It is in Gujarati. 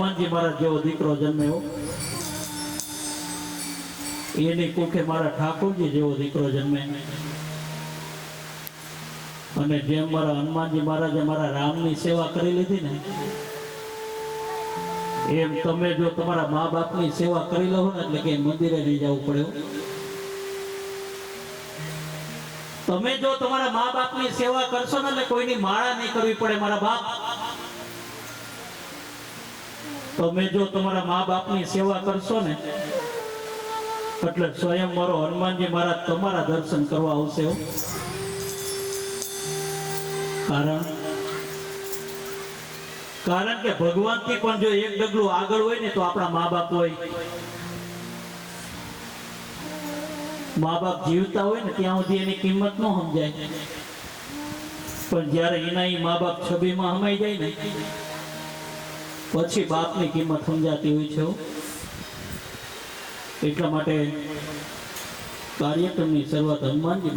હનુમાનજી મહારાજ જેવો દીકરો જન્મ્યો, એની કુખે મારા ઠાકોરજી જેવો દીકરો જન્મે. અને જેમ મારા હનુમાનજી મહારાજે મારા રામની સેવા કરી લીધી ને, એમ તમે જો તમારા મા બાપની સેવા કરી લો ને, એટલે કે મંદિરે નહીં જવું પડે. તમે જો તમારા મા બાપની સેવા કરશો ને, એટલે કોઈની માળા નહીં કરવી પડે. મારા બાપ, તમે જો તમારા મા બાપની સેવા કરશો ને, એટલે સ્વયં મારો હનુમાનજી મહારાજ તમારા દર્શન કરવા આવશે. કારણ કે ભગવાન થી પણ જો એક ડગલું આગળ હોય ને, તો આપણા મા બાપ હોય. મા બાપ જીવતા હોય ને ત્યાં સુધી એની કિંમત ન સમજાય, પણ જયારે એના મા બાપ છબીમાં સમાઈ જાય ને, પછી બાપની કિંમત સમજાતી હોય છે. એટલા માટે કાર્યક્રમની શરૂઆત હનુમાનજી